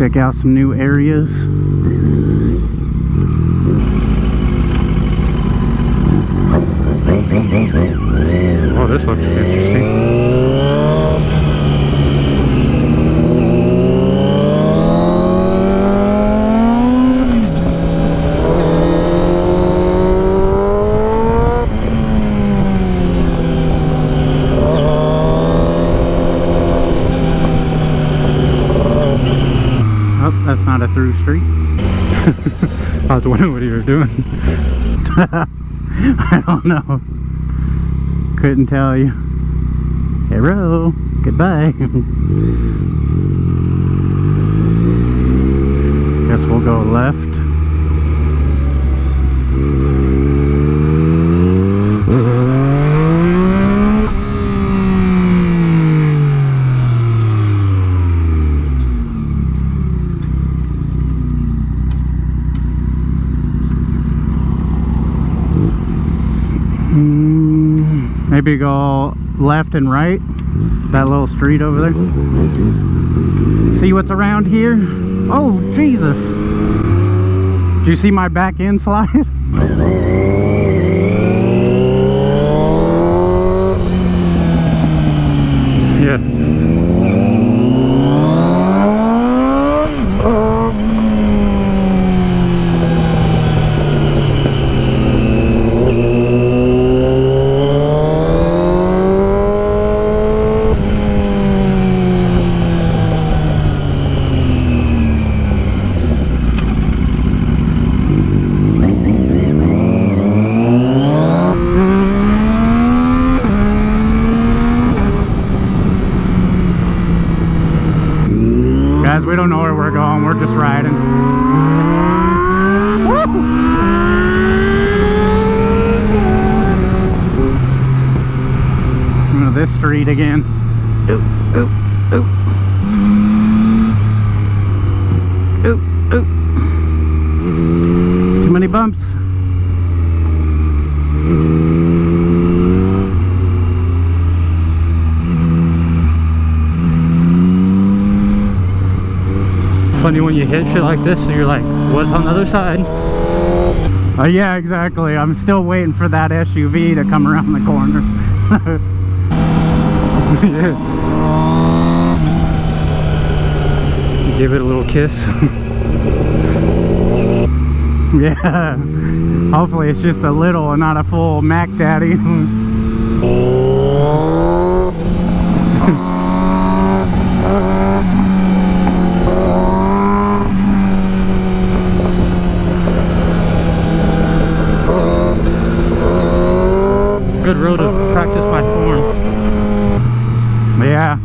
Check out some new areas. Oh, this looks interesting. That's not a through street. I was wondering what you were doing. I don't know. Couldn't tell you. Hello. Goodbye. Guess we'll go left. Maybe go left and right, that little street over there. See what's around here? Oh, Jesus. Did you see my back end slide? Yeah. Guys, we don't know where we're going. We're just riding. This street again. Ooh, ooh, ooh. Ooh, ooh. Too many bumps. Funny when you hit shit like this and you're like, what's on the other side? Yeah, exactly. I'm still waiting for that SUV to come around the corner. Yeah. Give it a little kiss. Yeah. Hopefully it's just a little and not a full Mac Daddy. Good road to practice my form. Yeah.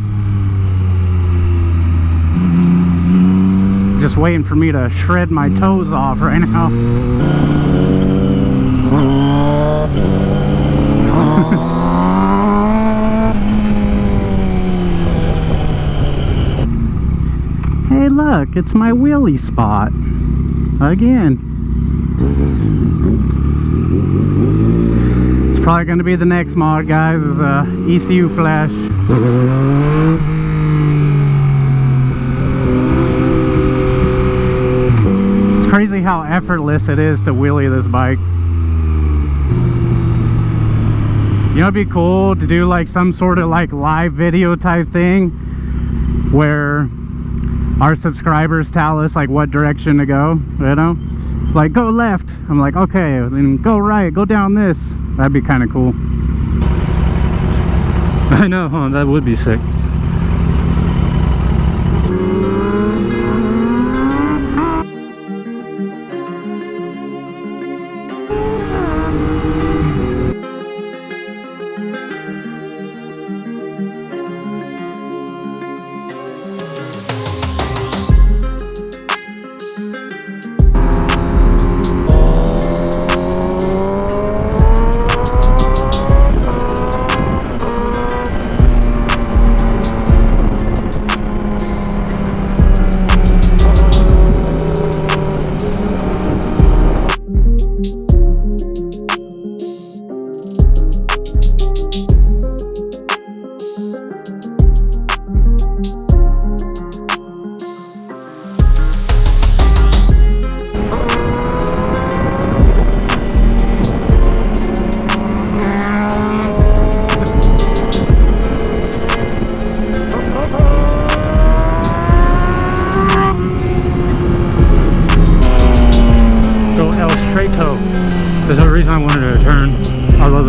Just waiting for me to shred my toes off right now. Hey look, it's my wheelie spot. Again. It's probably going to be the next mod, guys, is ECU flash. It's crazy how effortless it is to wheelie this bike. You know, it'd be cool to do like some sort of like live video type thing where our subscribers tell us like what direction to go, you know? Like, go left. I'm like, okay, then go right, go down this. That'd be kind of cool. I know, huh? That would be sick.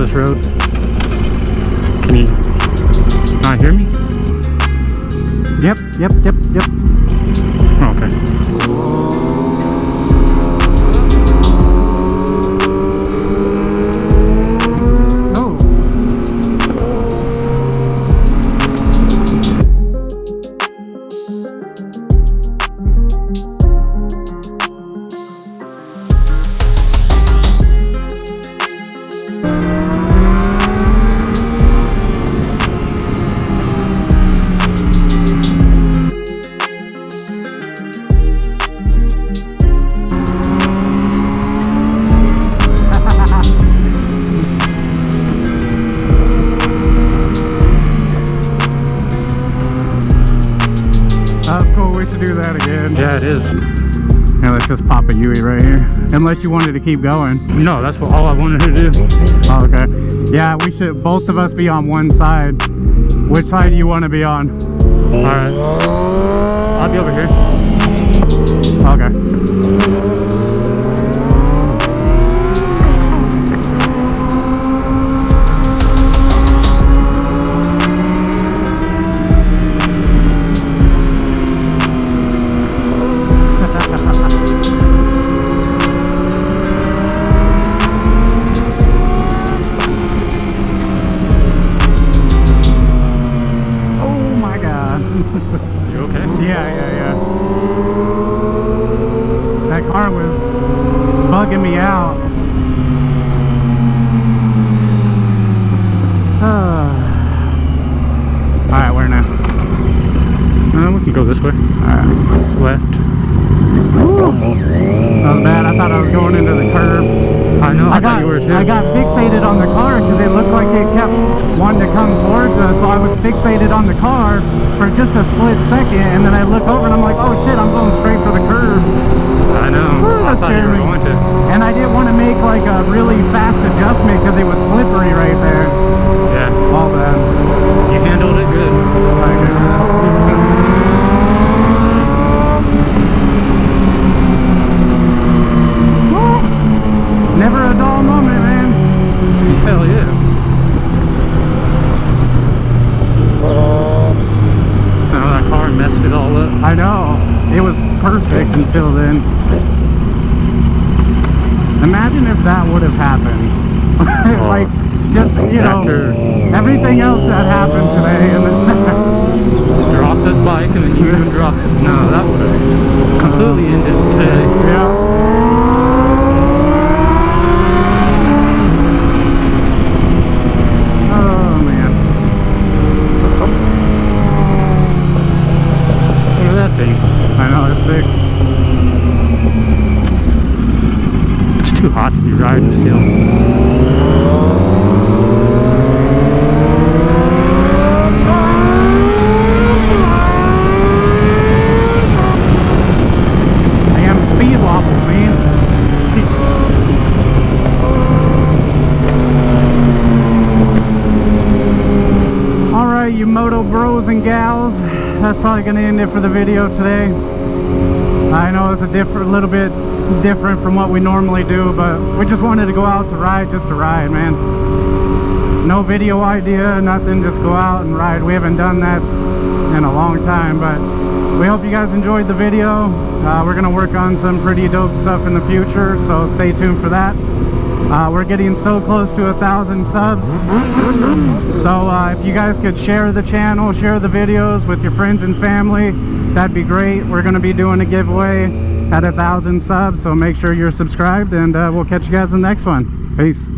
this road. Can you not hear me? Yep. Oh, okay. That's cool. We should do that again. Yeah, it is. Yeah, let's just pop a Yui right here. Unless you wanted to keep going. No, that's what all I wanted to do. Oh, okay. Yeah, we should both of us be on one side. Which side do you want to be on? Alright. I'll be over here. Okay. You okay? Yeah. That car was bugging me out. Alright, where now? We can go this way. Alright. Left. That was bad. I thought I was going into the curb. I know, I thought you were too. I got fixated on the car because it looked like it kept wanting to come towards us, so I was fixated on the car for just a split second, and then I look over and I'm like, oh shit, I'm going straight for the curb. I know. I thought you were going to. And I didn't want to make like a really fast adjustment because it was slippery right there. Yeah. All bad. You handled it good. Never a dull moment, man. Hell yeah. Oh, that car messed it all up. I know. It was perfect until then. Imagine if that would have happened. Like, just, you know, everything else that happened today. And then dropped this bike and then you even dropped it. No, that would have completely ended today. Yeah. I know, it's sick. It's too hot to be riding still. I am speed wobbles, man. Alright, you moto bros and gals. That's probably going to end it for the video today. I know it's a little bit different from what we normally do, but we just wanted to go out to ride, just to ride, man. No video idea, nothing, just go out and ride. We haven't done that in a long time, but we hope you guys enjoyed the video. We're going to work on some pretty dope stuff in the future, so stay tuned for that. We're getting so close to 1,000 subs, so if you guys could share the channel, share the videos with your friends and family, that'd be great. We're going to be doing a giveaway at 1,000 subs, so make sure you're subscribed, and we'll catch you guys in the next one. Peace.